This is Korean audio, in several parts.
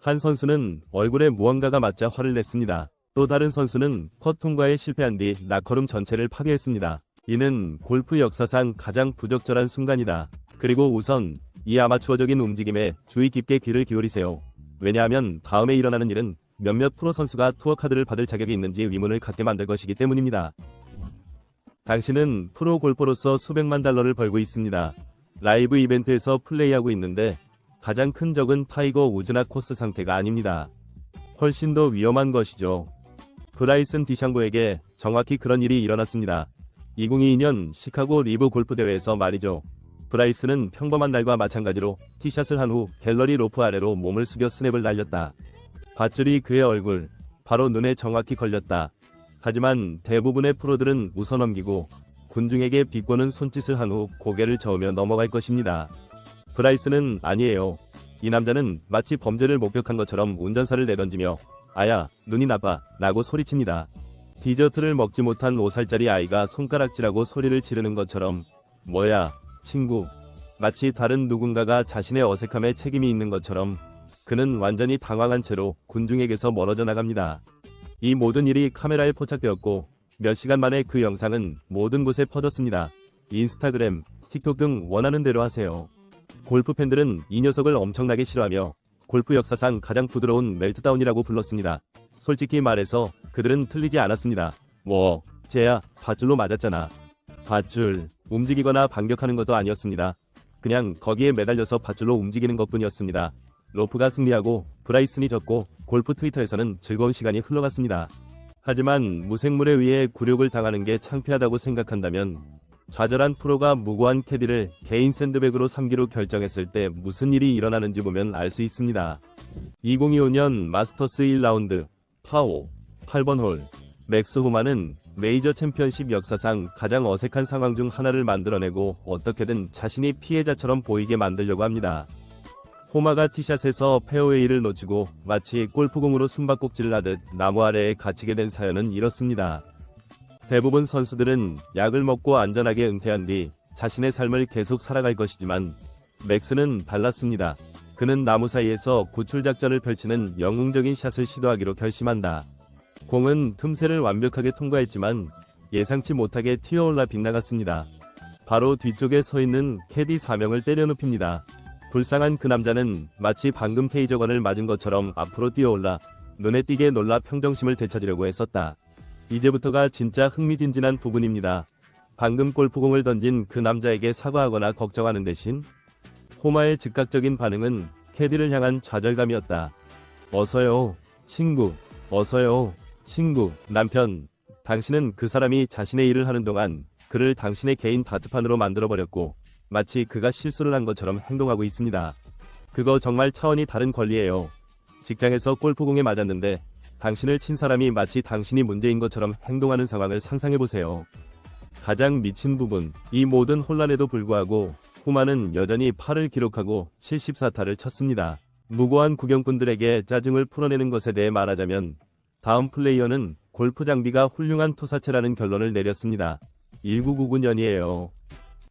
한 선수는 얼굴에 무언가가 맞자 화를 냈습니다. 또 다른 선수는 컷 통과에 실패한 뒤 라커룸 전체를 파괴했습니다. 이는 골프 역사상 가장 부적절한 순간이다. 그리고 우선 이 아마추어적인 움직임에 주의 깊게 귀를 기울이세요. 왜냐하면 다음에 일어나는 일은 몇몇 프로 선수가 투어 카드를 받을 자격이 있는지 의문을 갖게 만들 것이기 때문입니다. 당신은 프로 골퍼로서 수백만 달러를 벌고 있습니다. 라이브 이벤트에서 플레이하고 있는데 가장 큰 적은 타이거 우즈나 코스 상태가 아닙니다. 훨씬 더 위험한 것이죠. 브라이슨 디샹보에게 정확히 그런 일이 일어났습니다. 2022년 시카고 리브 골프 대회에서 말이죠. 브라이슨은 평범한 날과 마찬가지로 티샷을 한 후 갤러리 로프 아래로 몸을 숙여 스냅을 날렸다. 밧줄이 그의 얼굴, 바로 눈에 정확히 걸렸다. 하지만 대부분의 프로들은 웃어넘기고 군중에게 비꼬는 손짓을 한 후 고개를 저으며 넘어갈 것입니다. 브라이슨은 아니에요. 이 남자는 마치 범죄를 목격한 것처럼 운전사를 내던지며 아야, 눈이 나빠 라고 소리칩니다. 디저트를 먹지 못한 5살짜리 아이가 손가락질하고 소리를 지르는 것처럼 뭐야, 친구. 마치 다른 누군가가 자신의 어색함에 책임이 있는 것처럼 그는 완전히 당황한 채로 군중에게서 멀어져 나갑니다. 이 모든 일이 카메라에 포착되었고 몇 시간 만에 그 영상은 모든 곳에 퍼졌습니다. 인스타그램, 틱톡 등 원하는 대로 하세요. 골프 팬들은 이 녀석을 엄청나게 싫어하며 골프 역사상 가장 부드러운 멜트다운이라고 불렀습니다. 솔직히 말해서 그들은 틀리지 않았습니다. 쟤야, 밧줄로 맞았잖아. 밧줄, 움직이거나 반격하는 것도 아니었습니다. 그냥 거기에 매달려서 밧줄로 움직이는 것뿐이었습니다. 로프가 승리하고 브라이슨이 졌고 골프 트위터에서는 즐거운 시간이 흘러갔습니다. 하지만 무생물에 의해 굴욕을 당하는 게 창피하다고 생각한다면 좌절한 프로가 무고한 캐디를 개인 샌드백으로 삼기로 결정했을 때 무슨 일이 일어나는지 보면 알 수 있습니다. 2025년 마스터스 1라운드 파5 8번 홀 맥스 호마는 메이저 챔피언십 역사상 가장 어색한 상황 중 하나를 만들어내고 어떻게든 자신이 피해자처럼 보이게 만들려고 합니다. 호마가 티샷에서 페어웨이를 놓치고 마치 골프공으로 숨바꼭질을 하듯 나무 아래에 갇히게 된 사연은 이렇습니다. 대부분 선수들은 약을 먹고 안전하게 은퇴한 뒤 자신의 삶을 계속 살아갈 것이지만 맥스는 달랐습니다. 그는 나무 사이에서 구출 작전을 펼치는 영웅적인 샷을 시도하기로 결심한다. 공은 틈새를 완벽하게 통과했지만 예상치 못하게 튀어올라 빗나갔습니다. 바로 뒤쪽에 서 있는 캐디 4명을 때려눕힙니다. 불쌍한 그 남자는 마치 방금 테이저건을 맞은 것처럼 앞으로 뛰어올라 눈에 띄게 놀라 평정심을 되찾으려고 했었다. 이제부터가 진짜 흥미진진한 부분입니다. 방금 골프공을 던진 그 남자에게 사과하거나 걱정하는 대신 호마의 즉각적인 반응은 캐디를 향한 좌절감이었다. 어서요, 친구. 어서요, 친구. 남편. 당신은 그 사람이 자신의 일을 하는 동안 그를 당신의 개인 다트판으로 만들어버렸고 마치 그가 실수를 한 것처럼 행동하고 있습니다. 그거 정말 차원이 다른 권리예요. 직장에서 골프공에 맞았는데 당신을 친 사람이 마치 당신이 문제인 것처럼 행동하는 상황을 상상해보세요. 가장 미친 부분, 이 모든 혼란에도 불구하고 호마는 여전히 8을 기록하고 74타를 쳤습니다. 무고한 구경꾼들에게 짜증을 풀어내는 것에 대해 말하자면 다음 플레이어는 골프 장비가 훌륭한 투사체라는 결론을 내렸습니다. 1999년이에요.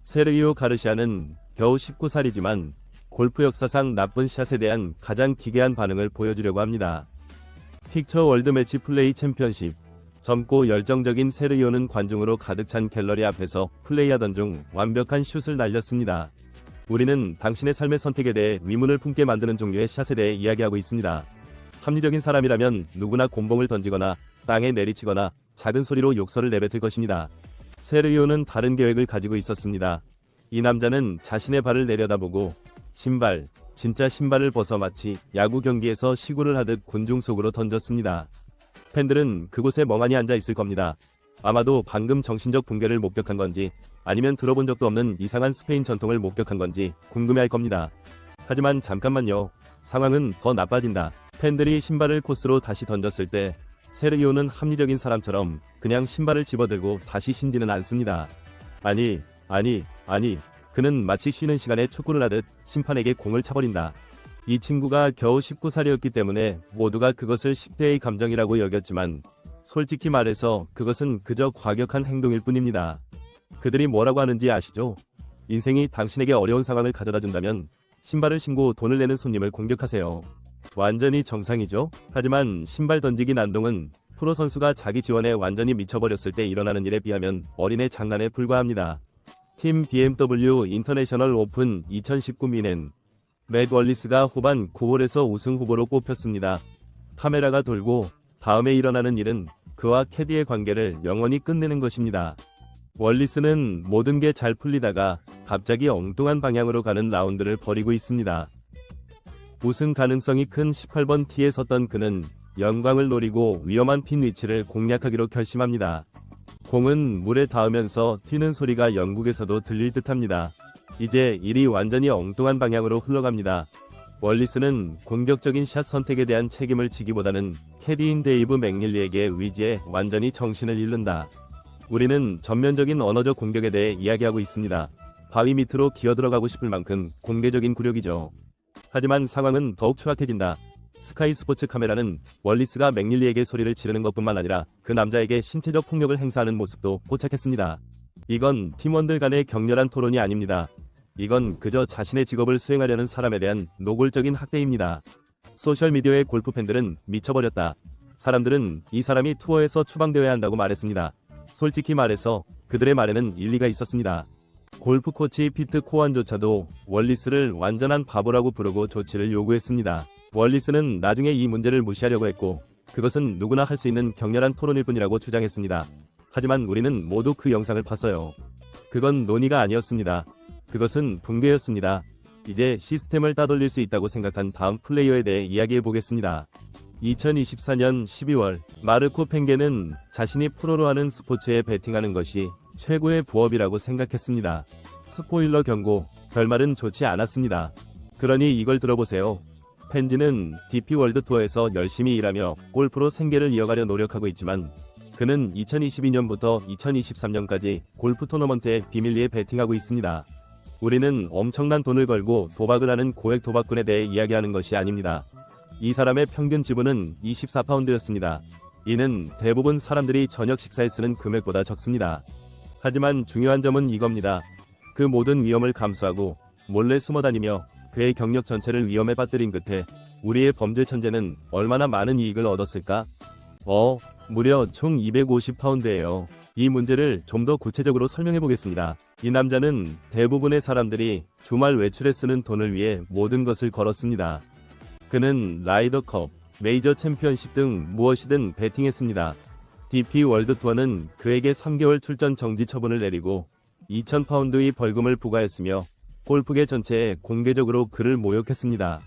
세르히오 가르시아는 겨우 19살이지만 골프 역사상 나쁜 샷에 대한 가장 기괴한 반응을 보여주려고 합니다. 픽처 월드 매치 플레이 챔피언십. 젊고 열정적인 세르히오는 관중으로 가득 찬 갤러리 앞에서 플레이하던 중 완벽한 슛을 날렸습니다. 우리는 당신의 삶의 선택에 대해 의문을 품게 만드는 종류의 샷에 대해 이야기하고 있습니다. 합리적인 사람이라면 누구나 곤봉을 던지거나 땅에 내리치거나 작은 소리로 욕설을 내뱉을 것입니다. 세르히오는 다른 계획을 가지고 있었습니다. 이 남자는 자신의 발을 내려다보고 신발, 진짜 신발을 벗어 마치 야구 경기에서 시구를 하듯 군중 속으로 던졌습니다. 팬들은 그곳에 멍하니 앉아 있을 겁니다. 아마도 방금 정신적 붕괴를 목격한 건지 아니면 들어본 적도 없는 이상한 스페인 전통을 목격한 건지 궁금해할 겁니다. 하지만 잠깐만요. 상황은 더 나빠진다. 팬들이 신발을 코스로 다시 던졌을 때 세르히오는 합리적인 사람처럼 그냥 신발을 집어들고 다시 신지는 않습니다. 아니. 그는 마치 쉬는 시간에 축구를 하듯 심판에게 공을 차버린다. 이 친구가 겨우 19살이었기 때문에 모두가 그것을 10대의 감정이라고 여겼지만 솔직히 말해서 그것은 그저 과격한 행동일 뿐입니다. 그들이 뭐라고 하는지 아시죠? 인생이 당신에게 어려운 상황을 가져다 준다면 신발을 신고 돈을 내는 손님을 공격하세요. 완전히 정상이죠. 하지만 신발 던지기 난동은 프로 선수가 자기 지원에 완전히 미쳐버렸을 때 일어나는 일에 비하면 어린애 장난에 불과합니다. 팀 BMW 인터내셔널 오픈 2019 미넨 맷 월리스가 후반 9홀에서 우승 후보로 꼽혔습니다. 카메라가 돌고 다음에 일어나는 일은 그와 캐디의 관계를 영원히 끝내는 것입니다. 월리스는 모든 게 잘 풀리다가 갑자기 엉뚱한 방향으로 가는 라운드를 벌이고 있습니다. 우승 가능성이 큰 18번 티에 섰던 그는 영광을 노리고 위험한 핀 위치를 공략하기로 결심합니다. 공은 물에 닿으면서 튀는 소리가 영국에서도 들릴 듯합니다. 이제 일이 완전히 엉뚱한 방향으로 흘러갑니다. 월리스는 공격적인 샷 선택에 대한 책임을 지기보다는 캐디인 데이브 맥닐리에게 의지해 완전히 정신을 잃는다. 우리는 전면적인 언어적 공격에 대해 이야기하고 있습니다. 바위 밑으로 기어들어가고 싶을 만큼 공개적인 굴욕이죠. 하지만 상황은 더욱 추악해진다. 스카이 스포츠 카메라는 월리스가 맥닐리에게 소리를 지르는 것뿐만 아니라 그 남자에게 신체적 폭력을 행사하는 모습도 포착했습니다. 이건 팀원들 간의 격렬한 토론이 아닙니다. 이건 그저 자신의 직업을 수행하려는 사람에 대한 노골적인 학대입니다. 소셜미디어의 골프 팬들은 미쳐버렸다. 사람들은 이 사람이 투어에서 추방되어야 한다고 말했습니다. 솔직히 말해서 그들의 말에는 일리가 있었습니다. 골프 코치 피트 코안조차도 월리스를 완전한 바보라고 부르고 조치를 요구했습니다. 월리스는 나중에 이 문제를 무시하려고 했고 그것은 누구나 할 수 있는 격렬한 토론일 뿐이라고 주장했습니다. 하지만 우리는 모두 그 영상을 봤어요. 그건 논의가 아니었습니다. 그것은 붕괴였습니다. 이제 시스템을 따돌릴 수 있다고 생각한 다음 플레이어에 대해 이야기해 보겠습니다. 2024년 12월 마르코 펜게는 자신이 프로로 하는 스포츠에 베팅하는 것이 최고의 부업이라고 생각했습니다. 스포일러 경고, 결말은 좋지 않았습니다. 그러니 이걸 들어보세요. 펜지는 DP 월드 투어에서 열심히 일하며 골프로 생계를 이어가려 노력하고 있지만 그는 2022년부터 2023년까지 골프 토너먼트에 비밀리에 베팅하고 있습니다. 우리는 엄청난 돈을 걸고 도박을 하는 고액 도박꾼에 대해 이야기하는 것이 아닙니다. 이 사람의 평균 지분은 24파운드였습니다. 이는 대부분 사람들이 저녁 식사에 쓰는 금액보다 적습니다. 하지만 중요한 점은 이겁니다. 그 모든 위험을 감수하고 몰래 숨어다니며 그의 경력 전체를 위험에 빠뜨린 끝에 우리의 범죄 천재는 얼마나 많은 이익을 얻었을까? 무려 총 250파운드예요. 이 문제를 좀 더 구체적으로 설명해 보겠습니다. 이 남자는 대부분의 사람들이 주말 외출에 쓰는 돈을 위해 모든 것을 걸었습니다. 그는 라이더컵, 메이저 챔피언십 등 무엇이든 베팅했습니다. DP 월드 투어는 그에게 3개월 출전 정지 처분을 내리고 2,000파운드의 벌금을 부과했으며 골프계 전체에 공개적으로 그를 모욕했습니다.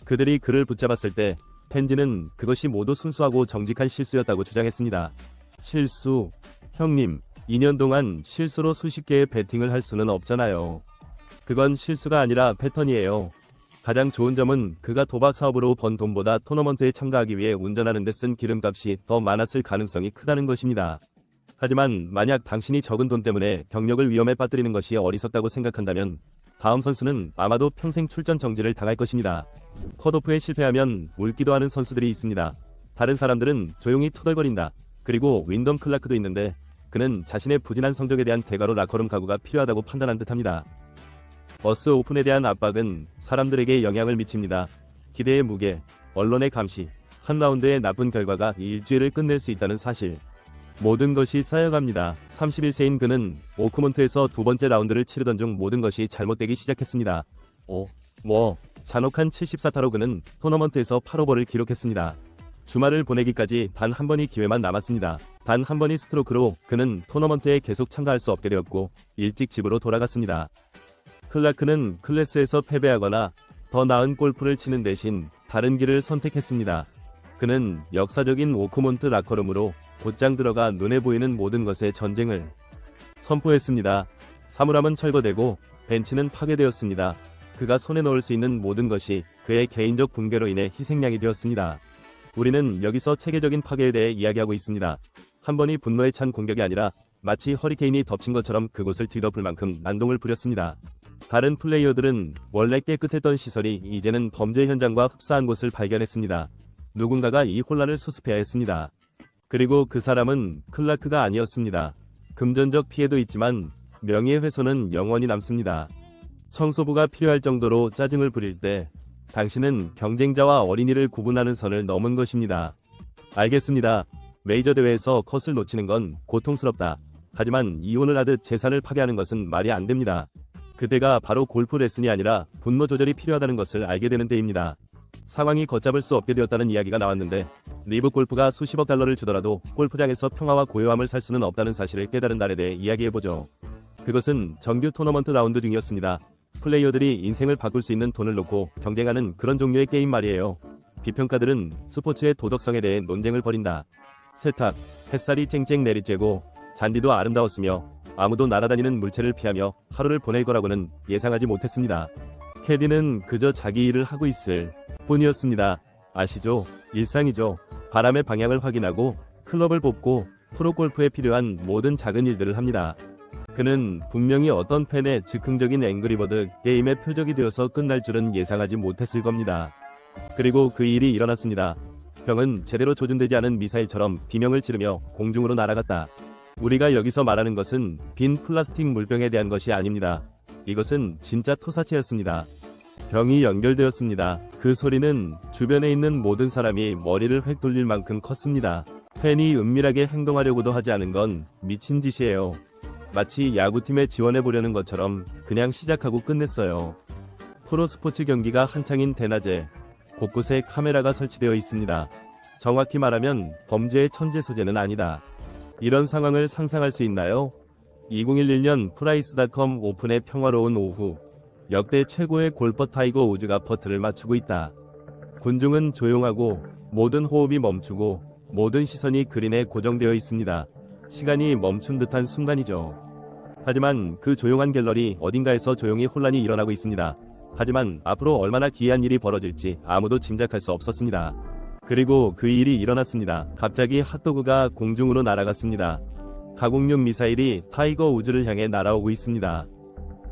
그들이 그를 붙잡았을 때 펜지는 그것이 모두 순수하고 정직한 실수였다고 주장했습니다. 실수? 형님, 2년 동안 실수로 수십 개의 베팅을 할 수는 없잖아요. 그건 실수가 아니라 패턴이에요. 가장 좋은 점은 그가 도박 사업으로 번 돈보다 토너먼트에 참가하기 위해 운전하는 데 쓴 기름값이 더 많았을 가능성이 크다는 것입니다. 하지만 만약 당신이 적은 돈 때문에 경력을 위험에 빠뜨리는 것이 어리석다고 생각한다면 다음 선수는 아마도 평생 출전 정지를 당할 것입니다. 컷오프에 실패하면 울기도 하는 선수들이 있습니다. 다른 사람들은 조용히 투덜거린다. 그리고 윈덤 클라크도 있는데 그는 자신의 부진한 성적에 대한 대가로 라커룸 가구가 필요하다고 판단한 듯합니다. 어스 오픈에 대한 압박은 사람들에게 영향을 미칩니다. 기대의 무게, 언론의 감시, 한 라운드의 나쁜 결과가 일주일을 끝낼 수 있다는 사실. 모든 것이 쌓여갑니다. 31세인 그는 오크몬트에서 두 번째 라운드를 치르던 중 모든 것이 잘못되기 시작했습니다. 잔혹한 74타로 그는 토너먼트에서 8오버를 기록했습니다. 주말을 보내기까지 단 한 번의 기회만 남았습니다. 단 한 번의 스트로크로 그는 토너먼트에 계속 참가할 수 없게 되었고 일찍 집으로 돌아갔습니다. 클라크는 클래스에서 패배하거나 더 나은 골프를 치는 대신 다른 길을 선택했습니다. 그는 역사적인 오크몬트 라커룸으로 곧장 들어가 눈에 보이는 모든 것의 전쟁을 선포했습니다. 사물함은 철거되고 벤치는 파괴되었습니다. 그가 손에 넣을 수 있는 모든 것이 그의 개인적 붕괴로 인해 희생양이 되었습니다. 우리는 여기서 체계적인 파괴에 대해 이야기하고 있습니다. 한 번이 분노에 찬 공격이 아니라 마치 허리케인이 덮친 것처럼 그곳을 뒤덮을 만큼 난동을 부렸습니다. 다른 플레이어들은 원래 깨끗했던 시설이 이제는 범죄 현장과 흡사한 곳을 발견했습니다. 누군가가 이 혼란을 수습해야 했습니다. 그리고 그 사람은 클라크가 아니었습니다. 금전적 피해도 있지만 명예훼손은 영원히 남습니다. 청소부가 필요할 정도로 짜증을 부릴 때 당신은 경쟁자와 어린이를 구분하는 선을 넘은 것입니다. 알겠습니다. 메이저 대회에서 컷을 놓치는 건 고통스럽다. 하지만 이혼을 하듯 재산을 파괴하는 것은 말이 안 됩니다. 그때가 바로 골프 레슨이 아니라 분노 조절이 필요하다는 것을 알게 되는 때입니다. 상황이 걷잡을 수 없게 되었다는 이야기가 나왔는데 리브 골프가 수십억 달러를 주더라도 골프장에서 평화와 고요함을 살 수는 없다는 사실을 깨달은 날에 대해 이야기해보죠. 그것은 정규 토너먼트 라운드 중이었습니다. 플레이어들이 인생을 바꿀 수 있는 돈을 놓고 경쟁하는 그런 종류의 게임 말이에요. 비평가들은 스포츠의 도덕성에 대해 논쟁을 벌인다. 세탁, 햇살이 쨍쨍 내리쬐고 잔디도 아름다웠으며 아무도 날아다니는 물체를 피하며 하루를 보낼 거라고는 예상하지 못했습니다. 캐디는 그저 자기 일을 하고 있을 뿐이었습니다. 아시죠? 일상이죠. 바람의 방향을 확인하고 클럽을 뽑고 프로골프에 필요한 모든 작은 일들을 합니다. 그는 분명히 어떤 팬의 즉흥적인 앵그리버드 게임의 표적이 되어서 끝날 줄은 예상하지 못했을 겁니다. 그리고 그 일이 일어났습니다. 병은 제대로 조준되지 않은 미사일처럼 비명을 지르며 공중으로 날아갔다. 우리가 여기서 말하는 것은 빈 플라스틱 물병에 대한 것이 아닙니다. 이것은 진짜 토사체였습니다. 병이 연결되었습니다. 그 소리는 주변에 있는 모든 사람이 머리를 획 돌릴 만큼 컸습니다. 팬이 은밀하게 행동하려고도 하지 않은 건 미친 짓이에요. 마치 야구팀에 지원해보려는 것처럼 그냥 시작하고 끝냈어요. 프로스포츠 경기가 한창인 대낮에 곳곳에 카메라가 설치되어 있습니다. 정확히 말하면 범죄의 천재 소재는 아니다. 이런 상황을 상상할 수 있나요? 2011년 프라이스닷컴 오픈의 평화로운 오후, 역대 최고의 골퍼 타이거 우즈가 퍼트를 맞추고 있다. 군중은 조용하고 모든 호흡이 멈추고 모든 시선이 그린에 고정되어 있습니다. 시간이 멈춘 듯한 순간이죠. 하지만 그 조용한 갤러리 어딘가에서 조용히 혼란이 일어나고 있습니다. 하지만 앞으로 얼마나 기이한 일이 벌어질지 아무도 짐작할 수 없었습니다. 그리고 그 일이 일어났습니다. 갑자기 핫도그가 공중으로 날아갔습니다. 가공용 미사일이 타이거 우즈를 향해 날아오고 있습니다.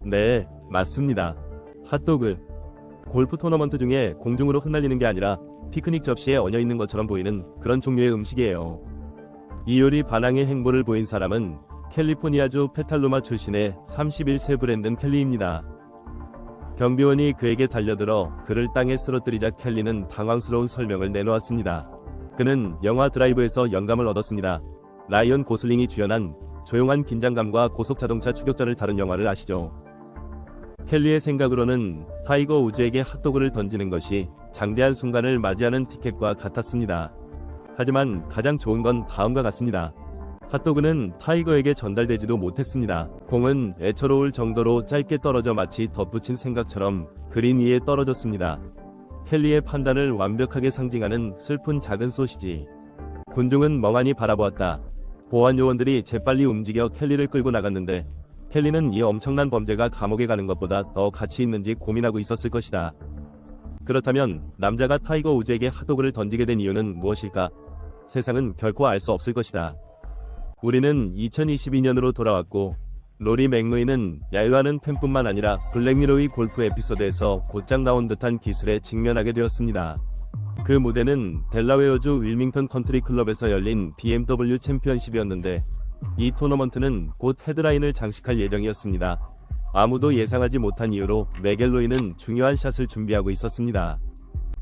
네, 맞습니다. 핫도그. 골프 토너먼트 중에 공중으로 흩날리는 게 아니라 피크닉 접시에 얹어 있는 것처럼 보이는 그런 종류의 음식이에요. 이 요리 반항의 행보를 보인 사람은 캘리포니아주 페탈로마 출신의 31세 브랜든 켈리입니다. 경비원이 그에게 달려들어 그를 땅에 쓰러뜨리자 켈리는 당황스러운 설명을 내놓았습니다. 그는 영화 드라이브에서 영감을 얻었습니다. 라이언 고슬링이 주연한 조용한 긴장감과 고속자동차 추격전을 다룬 영화를 아시죠? 켈리의 생각으로는 타이거 우즈에게 핫도그를 던지는 것이 장대한 순간을 맞이하는 티켓과 같았습니다. 하지만 가장 좋은 건 다음과 같습니다. 핫도그는 타이거에게 전달되지도 못했습니다. 공은 애처로울 정도로 짧게 떨어져 마치 덧붙인 생각처럼 그린 위에 떨어졌습니다. 켈리의 판단을 완벽하게 상징하는 슬픈 작은 소시지. 군중은 멍하니 바라보았다. 보안 요원들이 재빨리 움직여 켈리를 끌고 나갔는데 켈리는 이 엄청난 범죄가 감옥에 가는 것보다 더 가치 있는지 고민하고 있었을 것이다. 그렇다면 남자가 타이거 우즈에게 핫도그를 던지게 된 이유는 무엇일까? 세상은 결코 알 수 없을 것이다. 우리는 2022년으로 돌아왔고 로리 맥로이는 야유하는 팬뿐만 아니라 블랙미러의 골프 에피소드에서 곧장 나온 듯한 기술에 직면하게 되었습니다. 그 무대는 델라웨어주 윌밍턴 컨트리 클럽에서 열린 BMW 챔피언십이었는데 이 토너먼트는 곧 헤드라인을 장식할 예정이었습니다. 아무도 예상하지 못한 이유로 맥갤로이는 중요한 샷을 준비하고 있었습니다.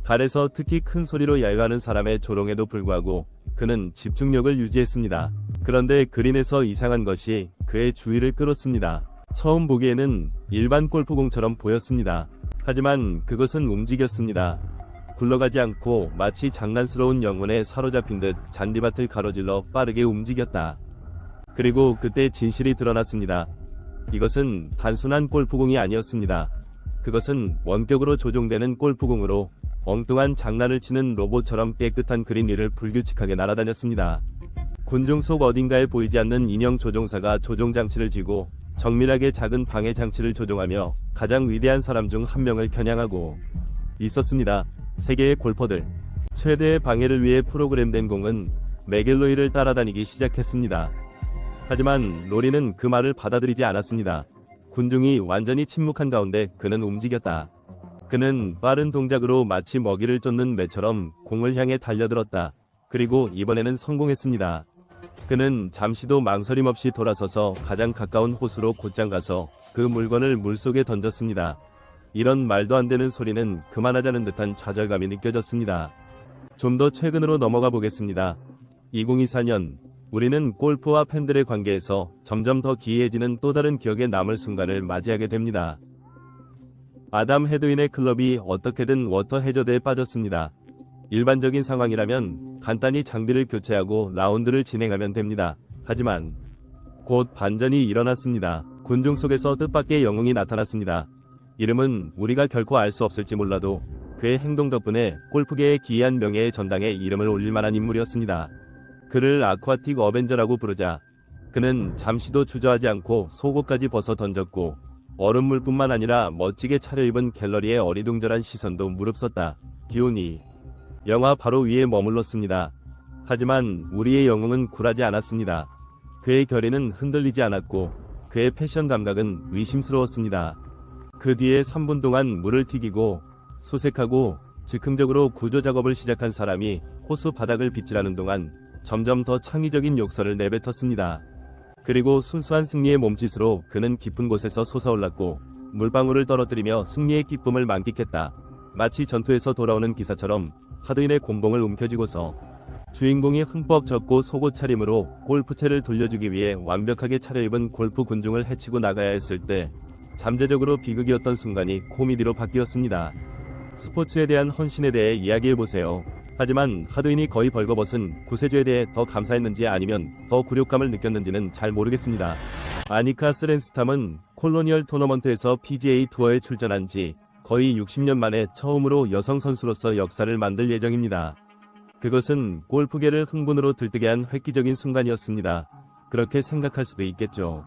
갈에서 특히 큰 소리로 야유하는 사람의 조롱에도 불구하고 그는 집중력을 유지했습니다. 그런데 그린에서 이상한 것이 그의 주의를 끌었습니다. 처음 보기에는 일반 골프공처럼 보였습니다. 하지만 그것은 움직였습니다. 굴러가지 않고 마치 장난스러운 영혼에 사로잡힌 듯 잔디밭을 가로질러 빠르게 움직였다. 그리고 그때 진실이 드러났습니다. 이것은 단순한 골프공이 아니었습니다. 그것은 원격으로 조종되는 골프공으로 엉뚱한 장난을 치는 로봇처럼 깨끗한 그린 위를 불규칙하게 날아다녔습니다. 군중 속 어딘가에 보이지 않는 인형 조종사가 조종장치를 쥐고 정밀하게 작은 방해 장치를 조종하며 가장 위대한 사람 중 한 명을 겨냥하고 있었습니다. 세계의 골퍼들. 최대의 방해를 위해 프로그램된 공은 맥갤로이를 따라다니기 시작했습니다. 하지만 로리는 그 말을 받아들이지 않았습니다. 군중이 완전히 침묵한 가운데 그는 움직였다. 그는 빠른 동작으로 마치 먹이를 쫓는 매처럼 공을 향해 달려들었다. 그리고 이번에는 성공했습니다. 그는 잠시도 망설임 없이 돌아서서 가장 가까운 호수로 곧장 가서 그 물건을 물속에 던졌습니다. 이런 말도 안 되는 소리는 그만하자는 듯한 좌절감이 느껴졌습니다. 좀 더 최근으로 넘어가 보겠습니다. 2024년 우리는 골프와 팬들의 관계에서 점점 더 기이해지는 또 다른 기억에 남을 순간을 맞이하게 됩니다. 아담 헤드윈의 클럽이 어떻게든 워터 해저드에 빠졌습니다. 일반적인 상황이라면 간단히 장비를 교체하고 라운드를 진행하면 됩니다. 하지만 곧 반전이 일어났습니다. 군중 속에서 뜻밖의 영웅이 나타났습니다. 이름은 우리가 결코 알 수 없을지 몰라도 그의 행동 덕분에 골프계의 기이한 명예의 전당에 이름을 올릴 만한 인물이었습니다. 그를 아쿠아틱 어벤져라고 부르자 그는 잠시도 주저하지 않고 속옷까지 벗어 던졌고 얼음물뿐만 아니라 멋지게 차려입은 갤러리의 어리둥절한 시선도 무릅썼다. 기온이 영하 바로 위에 머물렀습니다. 하지만 우리의 영웅은 굴하지 않았습니다. 그의 결의는 흔들리지 않았고 그의 패션 감각은 의심스러웠습니다. 그 뒤에 3분 동안 물을 튀기고 수색하고 즉흥적으로 구조 작업을 시작한 사람이 호수 바닥을 빗질하는 동안 점점 더 창의적인 욕설을 내뱉었습니다. 그리고 순수한 승리의 몸짓으로 그는 깊은 곳에서 솟아올랐고 물방울을 떨어뜨리며 승리의 기쁨을 만끽했다. 마치 전투에서 돌아오는 기사처럼 하드윈의 곤봉을 움켜쥐고서 주인공이 흠뻑 젖고 속옷 차림으로 골프채를 돌려주기 위해 완벽하게 차려입은 골프 군중을 해치고 나가야 했을 때 잠재적으로 비극이었던 순간이 코미디로 바뀌었습니다. 스포츠에 대한 헌신에 대해 이야기해보세요. 하지만 하드윈이 거의 벌거벗은 구세주에 대해 더 감사했는지 아니면 더 굴욕감을 느꼈는지는 잘 모르겠습니다. 아니카 스렌스탐은 콜로니얼 토너먼트에서 PGA 투어에 출전한 지 거의 60년 만에 처음으로 여성 선수로서 역사를 만들 예정입니다. 그것은 골프계를 흥분으로 들뜨게 한 획기적인 순간이었습니다. 그렇게 생각할 수도 있겠죠.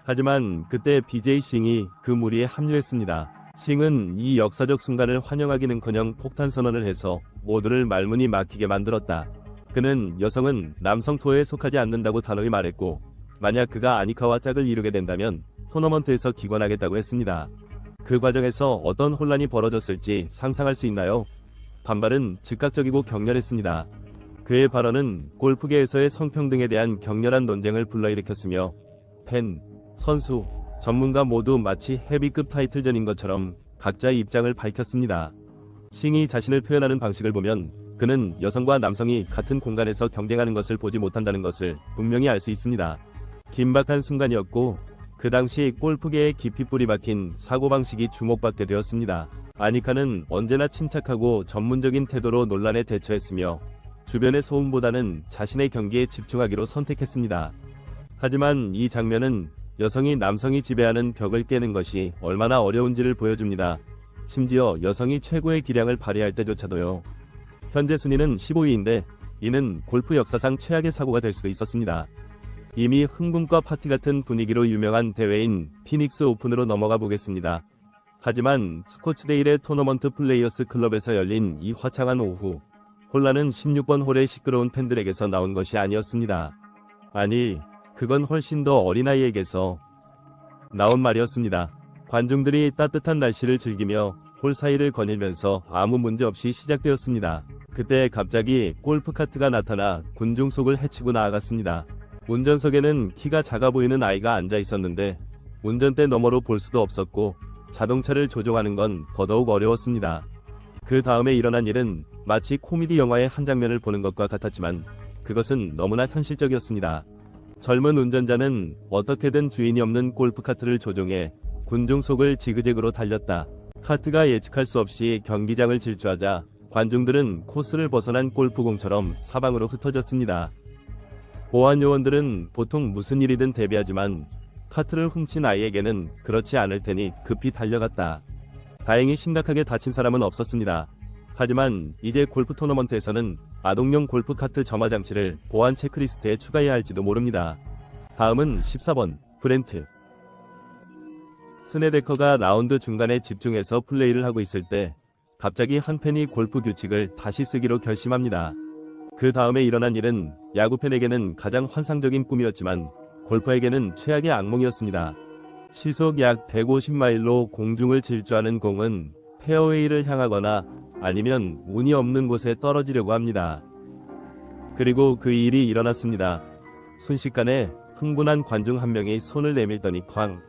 하지만 그때 BJ 싱이 그 무리에 합류했습니다. 싱은 이 역사적 순간을 환영하기는커녕 폭탄 선언을 해서 모두를 말문이 막히게 만들었다. 그는 여성은 남성 투어에 속하지 않는다고 단호히 말했고 만약 그가 아니카와 짝을 이루게 된다면 토너먼트에서 기권하겠다고 했습니다. 그 과정에서 어떤 혼란이 벌어졌을지 상상할 수 있나요? 반발은 즉각적이고 격렬했습니다. 그의 발언은 골프계에서의 성평등에 대한 격렬한 논쟁을 불러일으켰으며 팬, 선수, 전문가 모두 마치 헤비급 타이틀전인 것처럼 각자의 입장을 밝혔습니다. 싱이 자신을 표현하는 방식을 보면 그는 여성과 남성이 같은 공간에서 경쟁하는 것을 보지 못한다는 것을 분명히 알 수 있습니다. 긴박한 순간이었고 그 당시 골프계에 깊이 뿌리 박힌 사고방식이 주목받게 되었습니다. 아니카는 언제나 침착하고 전문적인 태도로 논란에 대처했으며 주변의 소음보다는 자신의 경기에 집중하기로 선택했습니다. 하지만 이 장면은 여성이 남성이 지배하는 벽을 깨는 것이 얼마나 어려운지를 보여줍니다. 심지어 여성이 최고의 기량을 발휘할 때조차도요. 현재 순위는 15위인데 이는 골프 역사상 최악의 사고가 될 수도 있었습니다. 이미 흥분과 파티 같은 분위기로 유명한 대회인 피닉스 오픈으로 넘어가 보겠습니다. 하지만 스코츠데일의 토너먼트 플레이어스 클럽에서 열린 이 화창한 오후, 혼란은 16번 홀의 시끄러운 팬들에게서 나온 것이 아니었습니다. 아니, 그건 훨씬 더 어린아이에게서 나온 말이었습니다. 관중들이 따뜻한 날씨를 즐기며 홀 사이를 거닐면서 아무 문제 없이 시작되었습니다. 그때 갑자기 골프카트가 나타나 군중 속을 헤치고 나아갔습니다. 운전석에는 키가 작아 보이는 아이가 앉아 있었는데 운전대 너머로 볼 수도 없었고 자동차를 조종하는 건 더더욱 어려웠습니다. 그 다음에 일어난 일은 마치 코미디 영화의 한 장면을 보는 것과 같았지만 그것은 너무나 현실적이었습니다. 젊은 운전자는 어떻게든 주인이 없는 골프카트를 조종해 군중 속을 지그재그로 달렸다. 카트가 예측할 수 없이 경기장을 질주하자 관중들은 코스를 벗어난 골프공처럼 사방으로 흩어졌습니다. 보안 요원들은 보통 무슨 일이든 대비하지만 카트를 훔친 아이에게는 그렇지 않을 테니 급히 달려갔다. 다행히 심각하게 다친 사람은 없었습니다. 하지만 이제 골프 토너먼트에서는 아동용 골프카트 점화 장치를 보안 체크리스트에 추가해야 할지도 모릅니다. 다음은 14번 브렌트 스네데커가 라운드 중간에 집중해서 플레이를 하고 있을 때 갑자기 한 팬이 골프 규칙을 다시 쓰기로 결심합니다. 그 다음에 일어난 일은 야구팬에게는 가장 환상적인 꿈이었지만 골퍼에게는 최악의 악몽이었습니다. 시속 약 150마일로 공중을 질주하는 공은 페어웨이를 향하거나 아니면 운이 없는 곳에 떨어지려고 합니다. 그리고 그 일이 일어났습니다. 순식간에 흥분한 관중 한 명이 손을 내밀더니 쾅!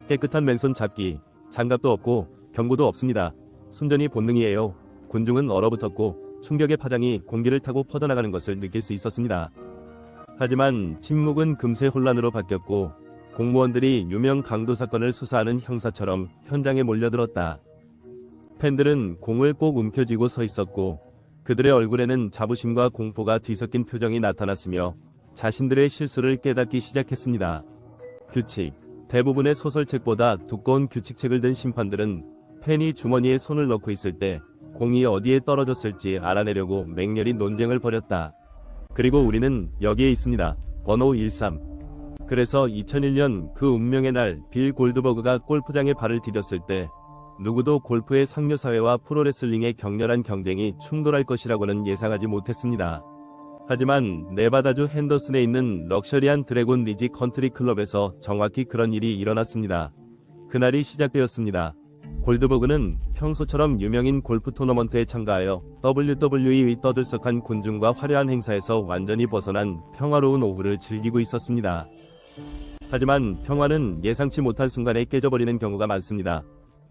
깨끗한 맨손 잡기, 장갑도 없고 경고도 없습니다. 순전히 본능이에요. 군중은 얼어붙었고 충격의 파장이 공기를 타고 퍼져나가는 것을 느낄 수 있었습니다. 하지만 침묵은 금세 혼란으로 바뀌었고 공무원들이 유명 강도 사건을 수사하는 형사처럼 현장에 몰려들었다. 팬들은 공을 꼭 움켜쥐고 서 있었고 그들의 얼굴에는 자부심과 공포가 뒤섞인 표정이 나타났으며 자신들의 실수를 깨닫기 시작했습니다. 규칙. 대부분의 소설책보다 두꺼운 규칙책을 든 심판들은 팬이 주머니에 손을 넣고 있을 때 공이 어디에 떨어졌을지 알아내려고 맹렬히 논쟁을 벌였다. 그리고 우리는 여기에 있습니다. 번호 13. 그래서 2001년 그 운명의 날 빌 골드버그가 골프장에 발을 디뎠을 때 누구도 골프의 상류사회와 프로레슬링의 격렬한 경쟁이 충돌할 것이라고는 예상하지 못했습니다. 하지만 네바다주 핸더슨에 있는 럭셔리한 드래곤 리지 컨트리 클럽에서 정확히 그런 일이 일어났습니다. 그날이 시작되었습니다. 골드버그는 평소처럼 유명인 골프 토너먼트에 참가하여 WWE의 떠들썩한 군중과 화려한 행사에서 완전히 벗어난 평화로운 오후를 즐기고 있었습니다. 하지만 평화는 예상치 못한 순간에 깨져버리는 경우가 많습니다.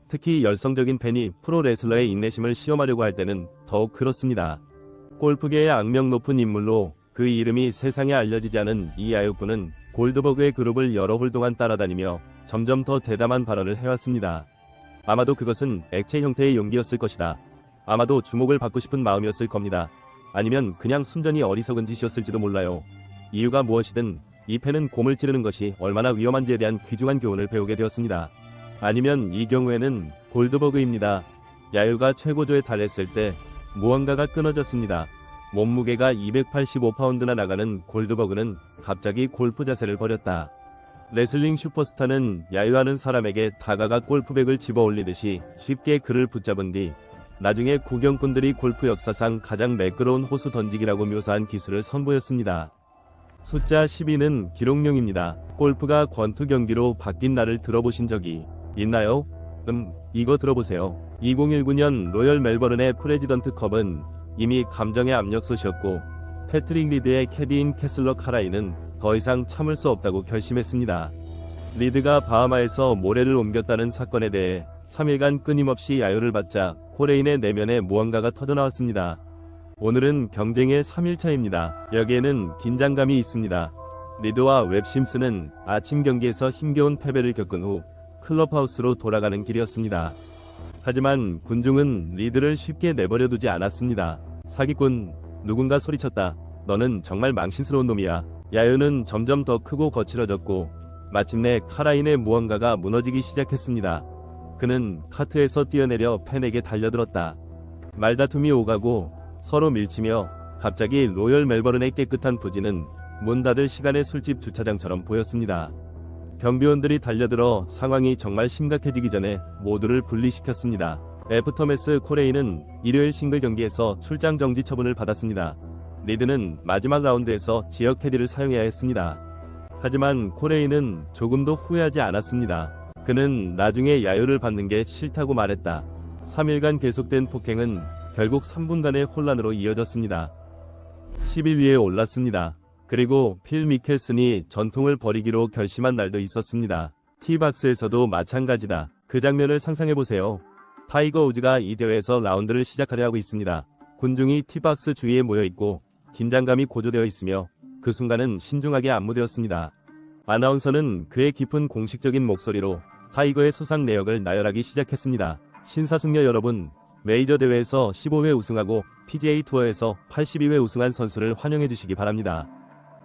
특히 열성적인 팬이 프로레슬러의 인내심을 시험하려고 할 때는 더욱 그렇습니다. 골프계의 악명 높은 인물로 그 이름이 세상에 알려지지 않은 이 야유꾼은 골드버그의 그룹을 여러 홀 동안 따라다니며 점점 더 대담한 발언을 해왔습니다. 아마도 그것은 액체 형태의 용기였을 것이다. 아마도 주목을 받고 싶은 마음이었을 겁니다. 아니면 그냥 순전히 어리석은 짓이었을지도 몰라요. 이유가 무엇이든 이 팬은 곰을 찌르는 것이 얼마나 위험한지에 대한 귀중한 교훈을 배우게 되었습니다. 아니면 이 경우에는 골드버그입니다. 야유가 최고조에 달했을 때 무언가가 끊어졌습니다. 몸무게가 285파운드나 나가는 골드버그는 갑자기 골프 자세를 버렸다. 레슬링 슈퍼스타는 야유하는 사람에게 다가가 골프백을 집어 올리듯이 쉽게 그를 붙잡은 뒤 나중에 구경꾼들이 골프 역사상 가장 매끄러운 호수 던지기라고 묘사한 기술을 선보였습니다. 숫자 12는 기록용입니다. 골프가 권투 경기로 바뀐 날을 들어보신 적이 있나요? 이거 들어보세요. 2019년 로열 멜버른의 프레지던트 컵은 이미 감정의 압력솥이었고 패트릭 리드의 캐디인 캐슬러 카라인은 더 이상 참을 수 없다고 결심했습니다. 리드가 바하마에서 모래를 옮겼다는 사건에 대해 3일간 끊임없이 야유를 받자 코레인의 내면에 무언가가 터져나왔습니다. 오늘은 경쟁의 3일차입니다. 여기에는 긴장감이 있습니다. 리드와 웹 심슨은 아침 경기에서 힘겨운 패배를 겪은 후 클럽하우스로 돌아가는 길이었습니다. 하지만 군중은 리드를 쉽게 내버려두지 않았습니다. 사기꾼, 누군가 소리쳤다. 너는 정말 망신스러운 놈이야. 야유는 점점 더 크고 거칠어졌고 마침내 카라인의 무언가가 무너지기 시작했습니다. 그는 카트에서 뛰어내려 팬에게 달려들었다. 말다툼이 오가고 서로 밀치며 갑자기 로열 멜버른의 깨끗한 부지는 문 닫을 시간의 술집 주차장처럼 보였습니다. 경비원들이 달려들어 상황이 정말 심각해지기 전에 모두를 분리시켰습니다. 애프터매스 코레인은 일요일 싱글 경기에서 출장 정지 처분을 받았습니다. 리드는 마지막 라운드에서 지역 캐디를 사용해야 했습니다. 하지만 코레인은 조금도 후회하지 않았습니다. 그는 나중에 야유를 받는 게 싫다고 말했다. 3일간 계속된 폭행은 결국 3분간의 혼란으로 이어졌습니다. 10일 위에 올랐습니다. 그리고 필 미켈슨이 전통을 버리기로 결심한 날도 있었습니다. 티박스에서도 마찬가지다. 그 장면을 상상해보세요. 타이거 우즈가 이 대회에서 라운드를 시작하려 하고 있습니다. 군중이 티박스 주위에 모여있고 긴장감이 고조되어 있으며 그 순간은 신중하게 안무되었습니다. 아나운서는 그의 깊은 공식적인 목소리로 타이거의 수상 내역을 나열하기 시작했습니다. 신사숙녀 여러분, 메이저 대회에서 15회 우승하고 PGA 투어에서 82회 우승한 선수를 환영해 주시기 바랍니다.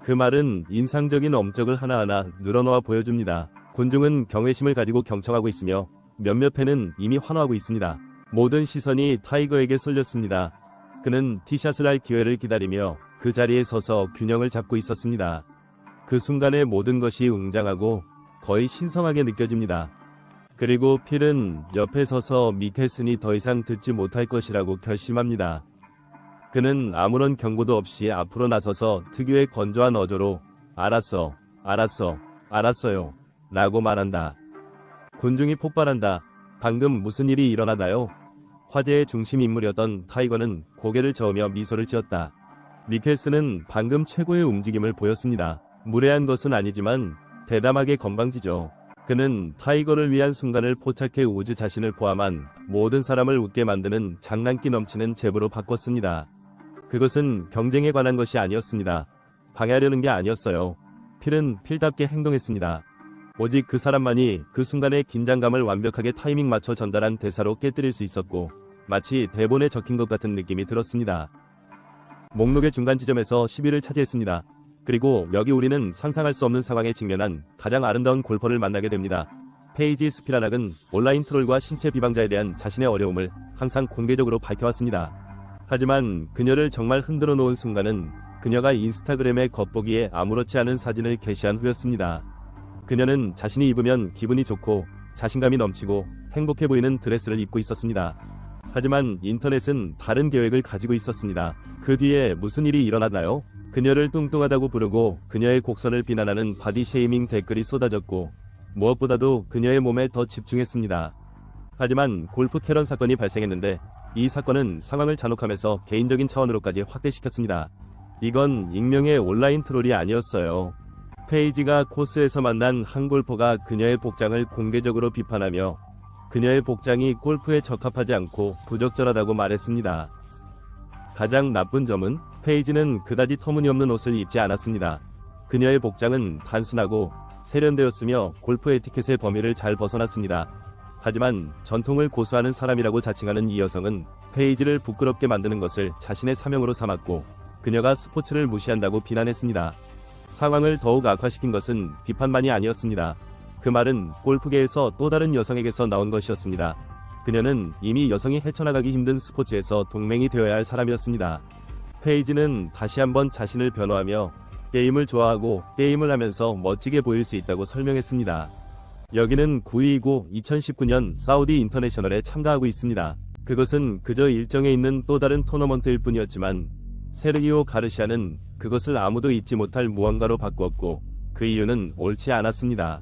그 말은 인상적인 엄적을 하나하나 늘어놓아 보여줍니다. 군중은 경외심을 가지고 경청하고 있으며 몇몇 팬은 이미 환호하고 있습니다. 모든 시선이 타이거에게 쏠렸습니다. 그는 티샷을 할 기회를 기다리며 그 자리에 서서 균형을 잡고 있었습니다. 그 순간에 모든 것이 웅장하고 거의 신성하게 느껴집니다. 그리고 필은 옆에 서서 미켈슨이 더 이상 듣지 못할 것이라고 결심합니다. 그는 아무런 경고도 없이 앞으로 나서서 특유의 건조한 어조로 알았어, 알았어요 라고 말한다. 군중이 폭발한다. 방금 무슨 일이 일어나나요? 화제의 중심 인물이었던 타이거는 고개를 저으며 미소를 지었다. 미켈슨은 방금 최고의 움직임을 보였습니다. 무례한 것은 아니지만 대담하게 건방지죠. 그는 타이거를 위한 순간을 포착해 우즈 자신을 포함한 모든 사람을 웃게 만드는 장난기 넘치는 제보로 바꿨습니다. 그것은 경쟁에 관한 것이 아니었습니다. 방해하려는 게 아니었어요. 필은 필답게 행동했습니다. 오직 그 사람만이 그 순간의 긴장감을 완벽하게 타이밍 맞춰 전달한 대사로 깨뜨릴 수 있었고 마치 대본에 적힌 것 같은 느낌이 들었습니다. 목록의 중간 지점에서 10위를 차지했습니다. 그리고 여기 우리는 상상할 수 없는 상황에 직면한 가장 아름다운 골퍼를 만나게 됩니다. 페이지 스피라낙은 온라인 트롤과 신체 비방자에 대한 자신의 어려움을 항상 공개적으로 밝혀왔습니다. 하지만 그녀를 정말 흔들어 놓은 순간은 그녀가 인스타그램에 겉보기에 아무렇지 않은 사진을 게시한 후였습니다. 그녀는 자신이 입으면 기분이 좋고 자신감이 넘치고 행복해 보이는 드레스를 입고 있었습니다. 하지만 인터넷은 다른 계획을 가지고 있었습니다. 그 뒤에 무슨 일이 일어났나요? 그녀를 뚱뚱하다고 부르고 그녀의 곡선을 비난하는 바디 쉐이밍 댓글이 쏟아졌고 무엇보다도 그녀의 몸에 더 집중했습니다. 하지만 골프 캐런 사건이 발생했는데 이 사건은 상황을 잔혹하면서 개인적인 차원으로까지 확대시켰습니다. 이건 익명의 온라인 트롤이 아니었어요. 페이지가 코스에서 만난 한 골퍼가 그녀의 복장을 공개적으로 비판하며 그녀의 복장이 골프에 적합하지 않고 부적절하다고 말했습니다. 가장 나쁜 점은 페이지는 그다지 터무니없는 옷을 입지 않았습니다. 그녀의 복장은 단순하고 세련되었으며 골프 에티켓의 범위를 잘 벗어났습니다. 하지만 전통을 고수하는 사람이라고 자칭하는 이 여성은 페이지를 부끄럽게 만드는 것을 자신의 사명으로 삼았고 그녀가 스포츠를 무시한다고 비난했습니다. 상황을 더욱 악화시킨 것은 비판만이 아니었습니다. 그 말은 골프계에서 또 다른 여성에게서 나온 것이었습니다. 그녀는 이미 여성이 헤쳐나가기 힘든 스포츠에서 동맹이 되어야 할 사람이었습니다. 페이지는 다시 한번 자신을 변호하며 게임을 좋아하고 게임을 하면서 멋지게 보일 수 있다고 설명했습니다. 여기는 9위이고 2019년 사우디 인터내셔널에 참가하고 있습니다. 그것은 그저 일정에 있는 또 다른 토너먼트일 뿐이었지만 세르기오 가르시아는 그것을 아무도 잊지 못할 무언가로 바꾸었고 그 이유는 옳지 않았습니다.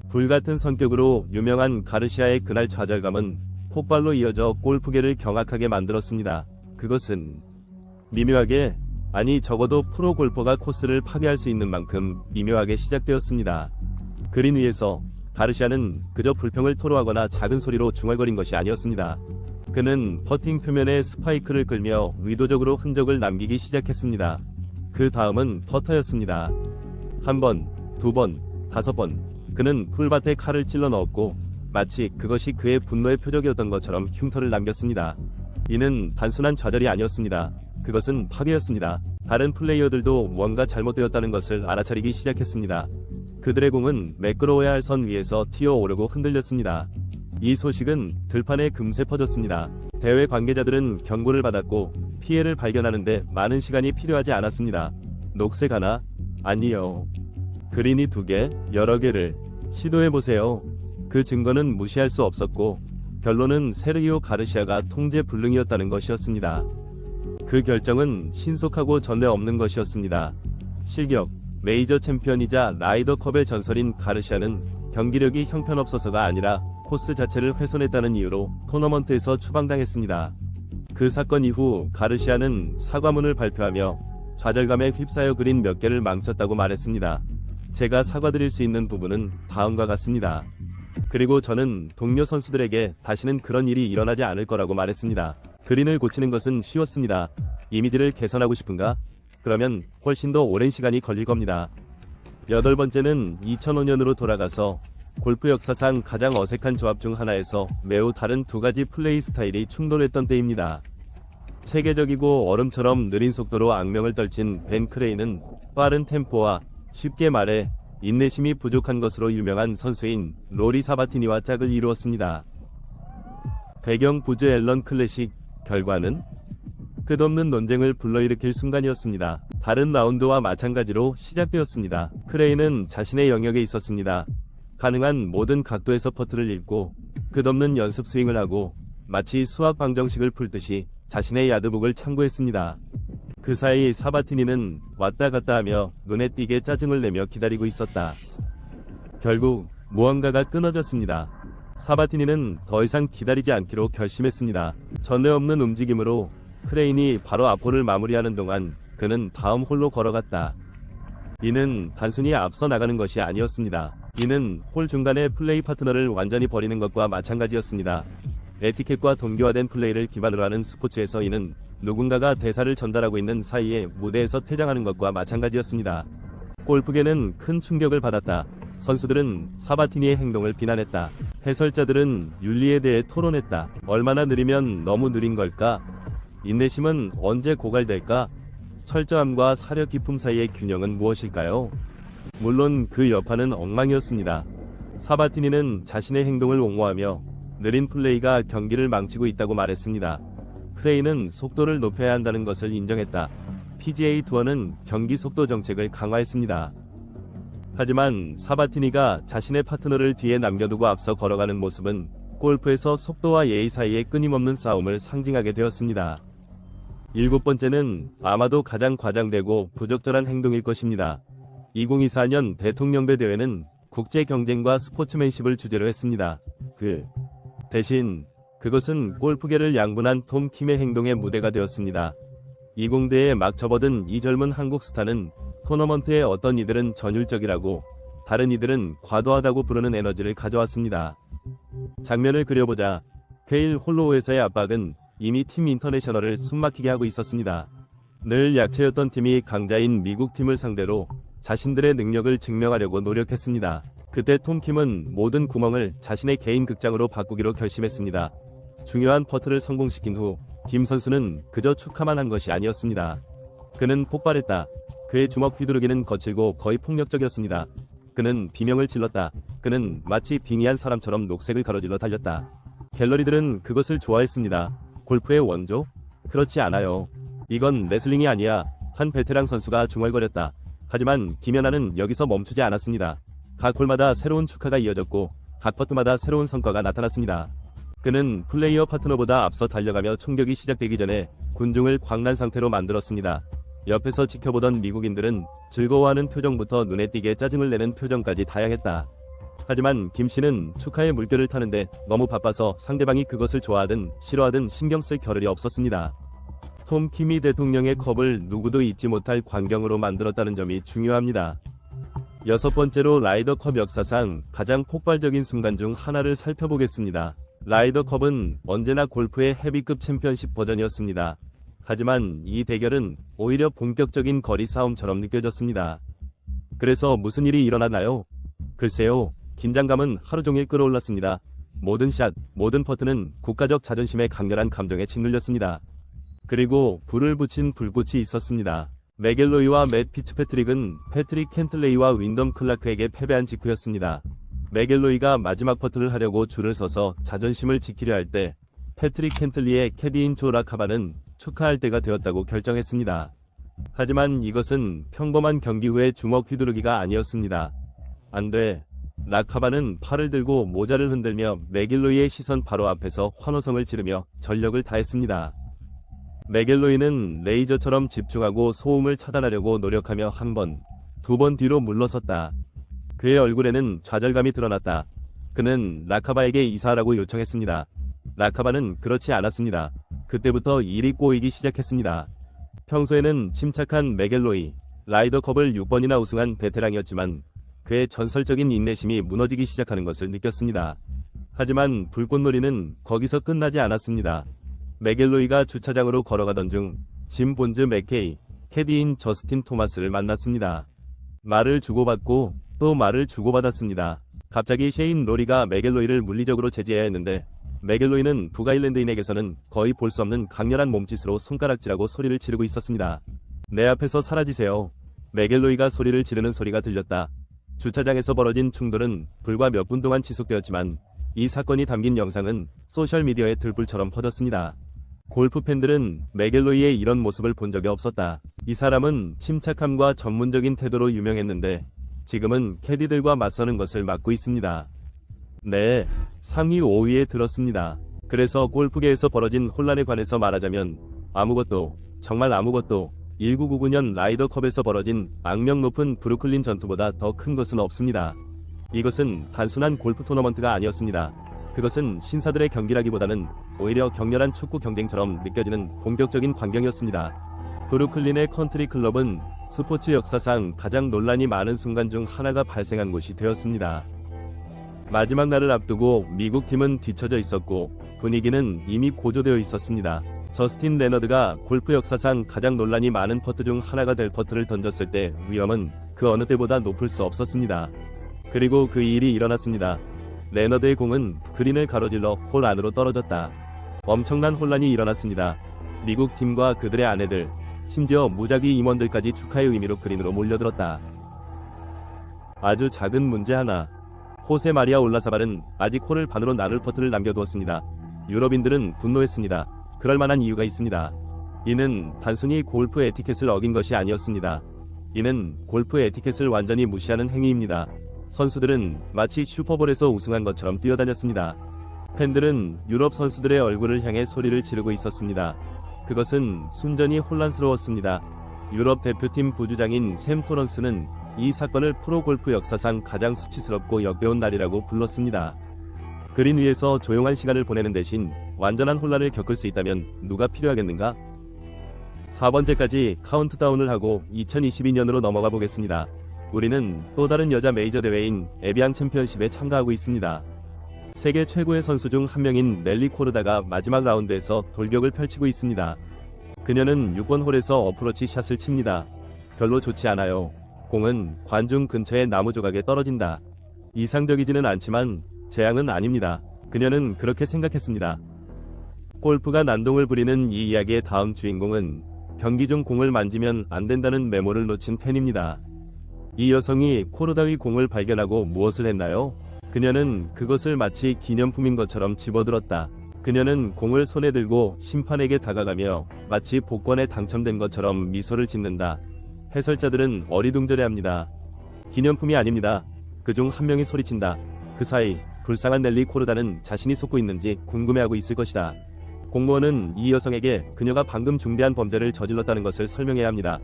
불같은 성격으로 유명한 가르시아의 그날 좌절감은 폭발로 이어져 골프계를 경악하게 만들었습니다. 그것은 미묘하게, 아니 적어도 프로 골퍼가 코스를 파괴할 수 있는 만큼 미묘하게 시작되었습니다. 그린 위에서 가르시아는 그저 불평을 토로하거나 작은 소리로 중얼거린 것이 아니었습니다. 그는 퍼팅 표면에 스파이크를 끌며 의도적으로 흔적을 남기기 시작했습니다. 그 다음은 퍼터였습니다. 한 번, 두 번, 5번. 그는 풀밭에 칼을 찔러 넣었고 마치 그것이 그의 분노의 표적이었던 것처럼 흉터를 남겼습니다. 이는 단순한 좌절이 아니었습니다. 그것은 파괴였습니다. 다른 플레이어들도 뭔가 잘못되었다는 것을 알아차리기 시작했습니다. 그들의 공은 매끄러워야 할 선 위에서 튀어오르고 흔들렸습니다. 이 소식은 들판에 금세 퍼졌습니다. 대회 관계자들은 경고를 받았고 피해를 발견하는데 많은 시간이 필요하지 않았습니다. 녹색 하나? 아니요. 그린이 2개, 여러 개를 시도해보세요. 그 증거는 무시할 수 없었고 결론은 세르기오 가르시아가 통제 불능이었다는 것이었습니다. 그 결정은 신속하고 전례 없는 것이었습니다. 실격, 메이저 챔피언이자 라이더컵의 전설인 가르시아는 경기력이 형편없어서가 아니라 코스 자체를 훼손했다는 이유로 토너먼트에서 추방당했습니다. 그 사건 이후 가르시아는 사과문을 발표하며 좌절감에 휩싸여 그린 몇 개를 망쳤다고 말했습니다. 제가 사과드릴 수 있는 부분은 다음과 같습니다. 그리고 저는 동료 선수들에게 다시는 그런 일이 일어나지 않을 거라고 말했습니다. 그린을 고치는 것은 쉬웠습니다. 이미지를 개선하고 싶은가? 그러면 훨씬 더 오랜 시간이 걸릴 겁니다. 8번째는 2005년으로 돌아가서 골프 역사상 가장 어색한 조합 중 하나에서 매우 다른 두 가지 플레이 스타일이 충돌했던 때입니다. 체계적이고 얼음처럼 느린 속도로 악명을 떨친 벤 크레이는 빠른 템포와 쉽게 말해 인내심이 부족한 것으로 유명한 선수인 로리 사바티니와 짝을 이루었습니다. 배경 부즈 앨런 클래식, 결과는 끝없는 논쟁을 불러일으킬 순간이었습니다. 다른 라운드와 마찬가지로 시작되었습니다. 크레이는 자신의 영역에 있었습니다. 가능한 모든 각도에서 퍼트를 읽고 끝없는 연습 스윙을 하고 마치 수학 방정식을 풀듯이 자신의 야드북을 참고했습니다. 그 사이 사바티니는 왔다 갔다 하며 눈에 띄게 짜증을 내며 기다리고 있었다. 결국 무언가가 끊어졌습니다. 사바티니는 더 이상 기다리지 않기로 결심했습니다. 전례 없는 움직임으로 크레인이 바로 앞홀을 마무리하는 동안 그는 다음 홀로 걸어갔다. 이는 단순히 앞서 나가는 것이 아니었습니다. 이는 홀 중간에 플레이 파트너를 완전히 버리는 것과 마찬가지였습니다. 에티켓과 동기화된 플레이를 기반으로 하는 스포츠에서 이는 누군가가 대사를 전달하고 있는 사이에 무대에서 퇴장하는 것과 마찬가지였습니다. 골프계는 큰 충격을 받았다. 선수들은 사바티니의 행동을 비난했다. 해설자들은 윤리에 대해 토론했다. 얼마나 느리면 너무 느린 걸까? 인내심은 언제 고갈될까? 철저함과 사려 깊음 사이의 균형은 무엇일까요? 물론 그 여파는 엉망이었습니다. 사바티니는 자신의 행동을 옹호하며 느린 플레이가 경기를 망치고 있다고 말했습니다. 크레이는 속도를 높여야 한다는 것을 인정했다. PGA 투어는 경기 속도 정책을 강화했습니다. 하지만 사바티니가 자신의 파트너를 뒤에 남겨두고 앞서 걸어가는 모습은 골프에서 속도와 예의 사이의 끊임없는 싸움을 상징하게 되었습니다. 7번째는 아마도 가장 과장되고 부적절한 행동일 것입니다. 2024년 대통령배 대회는 국제 경쟁과 스포츠맨십을 주제로 했습니다. 대신 그것은 골프계를 양분한 톰 킴의 행동의 무대가 되었습니다. 20대에 막 접어든 이 젊은 한국 스타는 토너먼트의 어떤 이들은 전율적이라고 다른 이들은 과도하다고 부르는 에너지를 가져왔습니다. 장면을 그려보자. 퀘일 홀로우에서의 압박은 이미 팀 인터내셔널을 숨막히게 하고 있었습니다. 늘 약체였던 팀이 강자인 미국 팀을 상대로 자신들의 능력을 증명하려고 노력했습니다. 그때 톰 킴은 모든 구멍을 자신의 개인 극장으로 바꾸기로 결심했습니다. 중요한 퍼트를 성공시킨 후 김 선수는 그저 축하만 한 것이 아니었습니다. 그는 폭발했다. 그의 주먹 휘두르기는 거칠고 거의 폭력적이었습니다. 그는 비명을 질렀다. 그는 마치 빙의한 사람처럼 녹색을 가로질러 달렸다. 갤러리들은 그것을 좋아했습니다. 골프의 원조? 그렇지 않아요. 이건 레슬링이 아니야. 한 베테랑 선수가 중얼거렸다. 하지만 김연아는 여기서 멈추지 않았습니다. 각 홀마다 새로운 축하가 이어졌고 각 퍼트마다 새로운 성과가 나타났습니다. 그는 플레이어 파트너보다 앞서 달려가며 총격이 시작되기 전에 군중을 광란 상태로 만들었습니다. 옆에서 지켜보던 미국인들은 즐거워하는 표정부터 눈에 띄게 짜증을 내는 표정까지 다양했다. 하지만 김 씨는 축하의 물결을 타는데 너무 바빠서 상대방이 그것을 좋아하든 싫어하든 신경 쓸 겨를이 없었습니다. 톰 킴이 대통령의 컵을 누구도 잊지 못할 광경으로 만들었다는 점이 중요합니다. 6번째로 라이더컵 역사상 가장 폭발적인 순간 중 하나를 살펴보겠습니다. 라이더컵은 언제나 골프의 헤비급 챔피언십 버전이었습니다. 하지만 이 대결은 오히려 본격적인 거리 싸움처럼 느껴졌습니다. 그래서 무슨 일이 일어났나요? 글쎄요, 긴장감은 하루 종일 끌어올랐습니다. 모든 샷, 모든 퍼트는 국가적 자존심의 강렬한 감정에 짓눌렸습니다. 그리고 불을 붙인 불꽃이 있었습니다. 맥갤로이와 맷 피츠패트릭은 패트릭 켄틀레이와 윈덤 클라크에게 패배한 직후였습니다. 맥갤로이가 마지막 퍼트를 하려고 줄을 서서 자존심을 지키려 할 때 패트릭 켄틀리의 캐디인 조 라카바는 축하할 때가 되었다고 결정했습니다. 하지만 이것은 평범한 경기 후의 주먹 휘두르기가 아니었습니다. 안 돼. 라카바는 팔을 들고 모자를 흔들며 맥갤로이의 시선 바로 앞에서 환호성을 지르며 전력을 다했습니다. 맥갤로이는 레이저처럼 집중하고 소음을 차단하려고 노력하며 한 번, 두 번 뒤로 물러섰다. 그의 얼굴에는 좌절감이 드러났다. 그는 라카바에게 이사하라고 요청했습니다. 라카바는 그렇지 않았습니다. 그때부터 일이 꼬이기 시작했습니다. 평소에는 침착한 맥갤로이, 라이더컵을 6번이나 우승한 베테랑이었지만 그의 전설적인 인내심이 무너지기 시작하는 것을 느꼈습니다. 하지만 불꽃놀이는 거기서 끝나지 않았습니다. 맥갤로이가 주차장으로 걸어가던 중 짐 본즈 맥케이, 캐디인 저스틴 토마스를 만났습니다. 말을 주고받고 또 말을 주고받았습니다. 갑자기 셰인 로리가 맥갤로이를 물리적으로 제지해야 했는데 맥갤로이는 북아일랜드인에게서는 거의 볼 수 없는 강렬한 몸짓으로 손가락질하고 소리를 지르고 있었습니다. 내 앞에서 사라지세요. 맥갤로이가 소리를 지르는 소리가 들렸다. 주차장에서 벌어진 충돌은 불과 몇 분 동안 지속되었지만 이 사건이 담긴 영상은 소셜미디어에 들불처럼 퍼졌습니다. 골프 팬들은 맥갤로이의 이런 모습을 본 적이 없었다. 이 사람은 침착함과 전문적인 태도로 유명했는데 지금은 캐디들과 맞서는 것을 막고 있습니다. 네, 상위 5위에 들었습니다. 그래서 골프계에서 벌어진 혼란에 관해서 말하자면 아무것도, 정말 아무것도 1999년 라이더컵에서 벌어진 악명 높은 브루클린 전투보다 더 큰 것은 없습니다. 이것은 단순한 골프 토너먼트가 아니었습니다. 그것은 신사들의 경기라기보다는 오히려 격렬한 축구 경쟁처럼 느껴지는 공격적인 광경이었습니다. 브루클린의 컨트리 클럽은 스포츠 역사상 가장 논란이 많은 순간 중 하나가 발생한 곳이 되었습니다. 마지막 날을 앞두고 미국 팀은 뒤처져 있었고 분위기는 이미 고조되어 있었습니다. 저스틴 레너드가 골프 역사상 가장 논란이 많은 퍼트 중 하나가 될 퍼트를 던졌을 때 위험은 그 어느 때보다 높을 수 없었습니다. 그리고 그 일이 일어났습니다. 레너드의 공은 그린을 가로질러 홀 안으로 떨어졌다. 엄청난 혼란이 일어났습니다. 미국 팀과 그들의 아내들, 심지어 무작위 임원들까지 축하의 의미로 그린으로 몰려들었다. 아주 작은 문제 하나. 호세 마리아 올라사발은 아직 홀을 반으로 나눌 퍼트를 남겨두었습니다. 유럽인들은 분노했습니다. 그럴 만한 이유가 있습니다. 이는 단순히 골프 에티켓을 어긴 것이 아니었습니다. 이는 골프 에티켓을 완전히 무시하는 행위입니다. 선수들은 마치 슈퍼볼에서 우승한 것처럼 뛰어다녔습니다. 팬들은 유럽 선수들의 얼굴을 향해 소리를 지르고 있었습니다. 그것은 순전히 혼란스러웠습니다. 유럽 대표팀 부주장인 샘 토런스는 이 사건을 프로골프 역사상 가장 수치스럽고 역겨운 날이라고 불렀습니다. 그린 위에서 조용한 시간을 보내는 대신 완전한 혼란을 겪을 수 있다면 누가 필요하겠는가? 4번째까지 카운트다운을 하고 2022년으로 넘어가 보겠습니다. 우리는 또 다른 여자 메이저 대회인 에비앙 챔피언십에 참가하고 있습니다. 세계 최고의 선수 중 한 명인 넬리 코르다가 마지막 라운드에서 돌격을 펼치고 있습니다. 그녀는 6번 홀에서 어프로치 샷을 칩니다. 별로 좋지 않아요. 공은 관중 근처의 나무 조각에 떨어진다. 이상적이지는 않지만 재앙은 아닙니다. 그녀는 그렇게 생각했습니다. 골프가 난동을 부리는 이 이야기의 다음 주인공은 경기 중 공을 만지면 안 된다는 메모를 놓친 팬입니다. 이 여성이 코르다의 공을 발견하고 무엇을 했나요? 그녀는 그것을 마치 기념품인 것처럼 집어들었다. 그녀는 공을 손에 들고 심판에게 다가가며 마치 복권에 당첨된 것처럼 미소를 짓는다. 해설자들은 어리둥절해합니다. 기념품이 아닙니다. 그중 한 명이 소리친다. 그 사이 불쌍한 넬리 코르다는 자신이 속고 있는지 궁금해하고 있을 것이다. 공무원은 이 여성에게 그녀가 방금 중대한 범죄를 저질렀다는 것을 설명해야 합니다.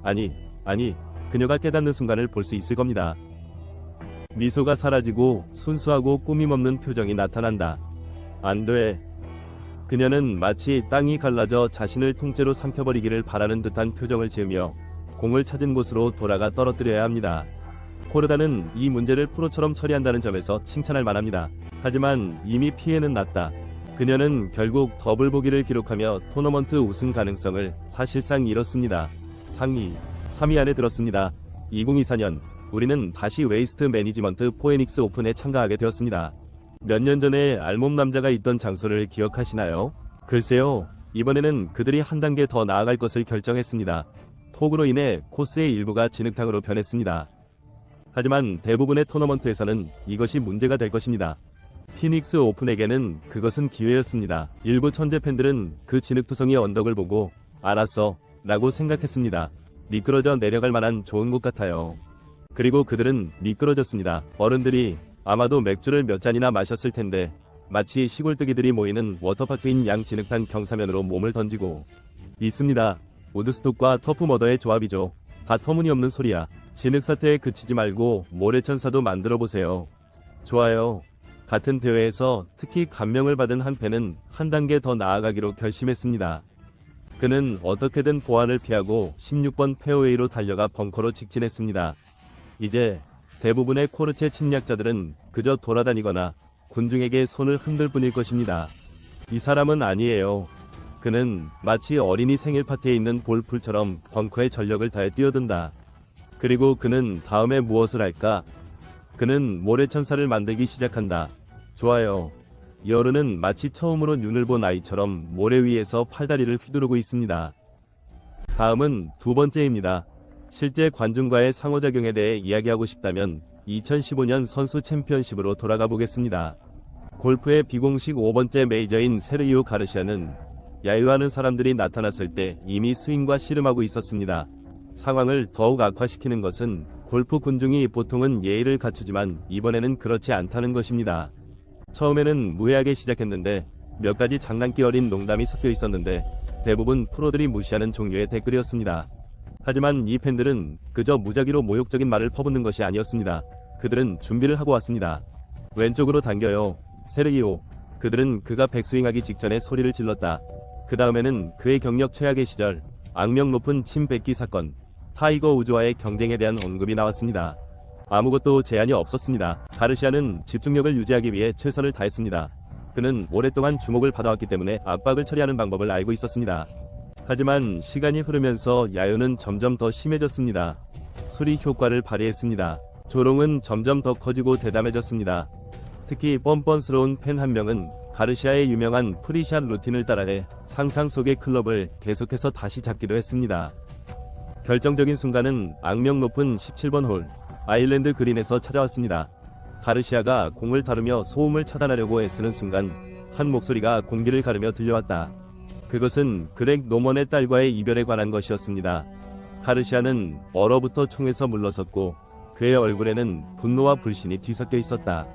아니, 그녀가 깨닫는 순간을 볼 수 있을 겁니다. 미소가 사라지고 순수하고 꾸밈없는 표정이 나타난다. 안 돼. 그녀는 마치 땅이 갈라져 자신을 통째로 삼켜버리기를 바라는 듯한 표정을 지으며 공을 찾은 곳으로 돌아가 떨어뜨려야 합니다. 코르다는 이 문제를 프로처럼 처리한다는 점에서 칭찬할 만합니다. 하지만 이미 피해는 났다. 그녀는 결국 더블 보기를 기록하며 토너먼트 우승 가능성을 사실상 잃었습니다. 상위 3위 안에 들었습니다. 2024년 우리는 다시 웨이스트 매니지먼트 포에닉스 오픈에 참가하게 되었습니다. 몇 년 전에 알몸 남자가 있던 장소를 기억하시나요? 글쎄요, 이번에는 그들이 한 단계 더 나아갈 것을 결정했습니다. 폭우로 인해 코스의 일부가 진흙탕으로 변했습니다. 하지만 대부분의 토너먼트에서는 이것이 문제가 될 것입니다. 피닉스 오픈에게는 그것은 기회였습니다. 일부 천재 팬들은 그 진흙투성이 언덕을 보고 알았어 라고 생각했습니다. 미끄러져 내려갈 만한 좋은 곳 같아요. 그리고 그들은 미끄러졌습니다. 어른들이 아마도 맥주를 몇 잔이나 마셨을 텐데 마치 시골뜨기들이 모이는 워터파크인 양 진흙탕 경사면으로 몸을 던지고 있습니다. 우드스톡과 터프머더의 조합이죠. 다 터무니없는 소리야. 진흙 사태에 그치지 말고 모래천사도 만들어보세요. 좋아요. 같은 대회에서 특히 감명을 받은 한 팬은 한 단계 더 나아가기로 결심했습니다. 그는 어떻게든 보안을 피하고 16번 페어웨이로 달려가 벙커로 직진했습니다. 이제 대부분의 코르체 침략자들은 그저 돌아다니거나 군중에게 손을 흔들 뿐일 것입니다. 이 사람은 아니에요. 그는 마치 어린이 생일 파티에 있는 볼풀처럼 벙커에 전력을 다해 뛰어든다. 그리고 그는 다음에 무엇을 할까? 그는 모래천사를 만들기 시작한다. 좋아요. 여르는 마치 처음으로 눈을 본 아이처럼 모래 위에서 팔다리를 휘두르고 있습니다. 다음은 두 번째입니다. 실제 관중과의 상호작용에 대해 이야기하고 싶다면 2015년 선수 챔피언십으로 돌아가 보겠습니다. 골프의 비공식 5번째 메이저인 세르히오 가르시아는 야유하는 사람들이 나타났을 때 이미 스윙과 씨름하고 있었습니다. 상황을 더욱 악화시키는 것은 골프 군중이 보통은 예의를 갖추지만 이번에는 그렇지 않다는 것입니다. 처음에는 무해하게 시작했는데 몇 가지 장난기 어린 농담이 섞여 있었는데 대부분 프로들이 무시하는 종류의 댓글이었습니다. 하지만 이 팬들은 그저 무작위로 모욕적인 말을 퍼붓는 것이 아니었습니다. 그들은 준비를 하고 왔습니다. 왼쪽으로 당겨요. 세르히오. 그들은 그가 백스윙하기 직전에 소리를 질렀다. 그 다음에는 그의 경력 최악의 시절, 악명 높은 침 뱉기 사건, 타이거 우즈와의 경쟁에 대한 언급이 나왔습니다. 아무것도 제한이 없었습니다. 가르시아는 집중력을 유지하기 위해 최선을 다했습니다. 그는 오랫동안 주목을 받아왔기 때문에 압박을 처리하는 방법을 알고 있었습니다. 하지만 시간이 흐르면서 야유는 점점 더 심해졌습니다. 술이 효과를 발휘했습니다. 조롱은 점점 더 커지고 대담해졌습니다. 특히 뻔뻔스러운 팬 한 명은 가르시아의 유명한 프리샷 루틴을 따라해 상상 속의 클럽을 계속해서 다시 잡기도 했습니다. 결정적인 순간은 악명 높은 17번 홀 아일랜드 그린에서 찾아왔습니다. 가르시아가 공을 다루며 소음을 차단하려고 애쓰는 순간 한 목소리가 공기를 가르며 들려왔다. 그것은 그렉 노먼의 딸과의 이별에 관한 것이었습니다. 가르시아는 얼어붙어 총에서 물러섰고 그의 얼굴에는 분노와 불신이 뒤섞여 있었다.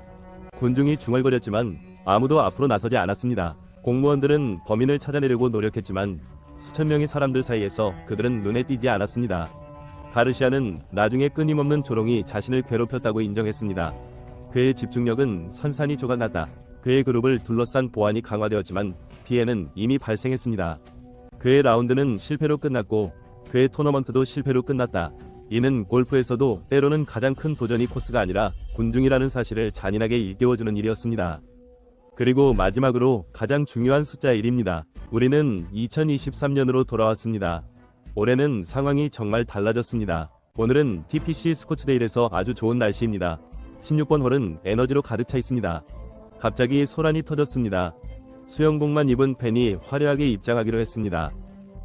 군중이 중얼거렸지만 아무도 앞으로 나서지 않았습니다. 공무원들은 범인을 찾아내려고 노력했지만 수천 명의 사람들 사이에서 그들은 눈에 띄지 않았습니다. 가르시아는 나중에 끊임없는 조롱이 자신을 괴롭혔다고 인정했습니다. 그의 집중력은 산산이 조각났다. 그의 그룹을 둘러싼 보안이 강화되었지만 피해는 이미 발생했습니다. 그의 라운드는 실패로 끝났고 그의 토너먼트도 실패로 끝났다. 이는 골프에서도 때로는 가장 큰 도전이 코스가 아니라 군중이라는 사실을 잔인하게 일깨워주는 일이었습니다. 그리고 마지막으로 가장 중요한 숫자 1입니다. 우리는 2023년으로 돌아왔습니다. 올해는 상황이 정말 달라졌습니다. 오늘은 TPC 스코츠데일에서 아주 좋은 날씨입니다. 16번 홀은 에너지로 가득 차 있습니다. 갑자기 소란이 터졌습니다. 수영복만 입은 팬이 화려하게 입장하기로 했습니다.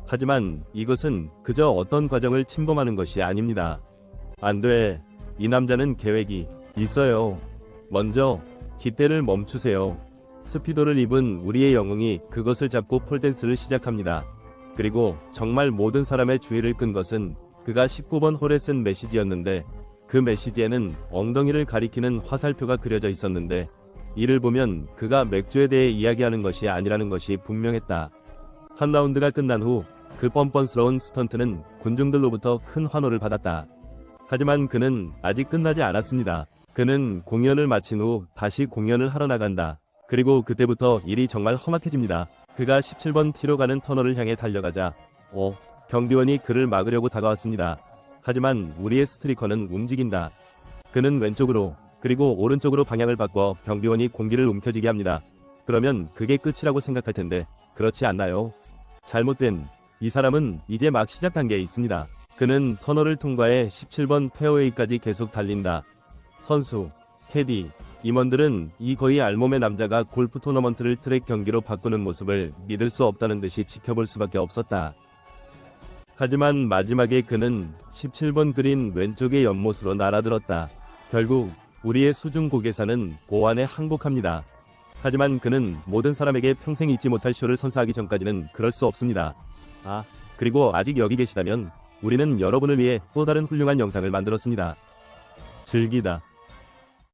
하지만 이것은 그저 어떤 과정을 침범하는 것이 아닙니다. 안 돼. 이 남자는 계획이 있어요. 먼저 깃대를 멈추세요. 스피도를 입은 우리의 영웅이 그것을 잡고 폴댄스를 시작합니다. 그리고 정말 모든 사람의 주의를 끈 것은 그가 19번 홀에 쓴 메시지였는데 그 메시지에는 엉덩이를 가리키는 화살표가 그려져 있었는데 이를 보면 그가 맥주에 대해 이야기하는 것이 아니라는 것이 분명했다. 한 라운드가 끝난 후 그 뻔뻔스러운 스턴트는 군중들로부터 큰 환호를 받았다. 하지만 그는 아직 끝나지 않았습니다. 그는 공연을 마친 후 다시 공연을 하러 나간다. 그리고 그때부터 일이 정말 험악해집니다. 그가 17번 티로 가는 터널을 향해 달려가자 경비원이 그를 막으려고 다가왔습니다. 하지만 우리의 스트리커는 움직인다. 그는 왼쪽으로 그리고 오른쪽으로 방향을 바꿔 경비원이 공기를 움켜쥐게 합니다. 그러면 그게 끝이라고 생각할 텐데 그렇지 않나요? 잘못된 이 사람은 이제 막 시작 단계에 있습니다. 그는 터널을 통과해 17번 페어웨이까지 계속 달린다. 선수, 캐디, 임원들은 이 거의 알몸의 남자가 골프 토너먼트를 트랙 경기로 바꾸는 모습을 믿을 수 없다는 듯이 지켜볼 수밖에 없었다. 하지만 마지막에 그는 17번 그린 왼쪽의 연못으로 날아들었다. 결국 우리의 수중 고개사는 고안에 항복합니다. 하지만 그는 모든 사람에게 평생 잊지 못할 쇼를 선사하기 전까지는 그럴 수 없습니다. 그리고 아직 여기 계시다면 우리는 여러분을 위해 또 다른 훌륭한 영상을 만들었습니다. 즐기다.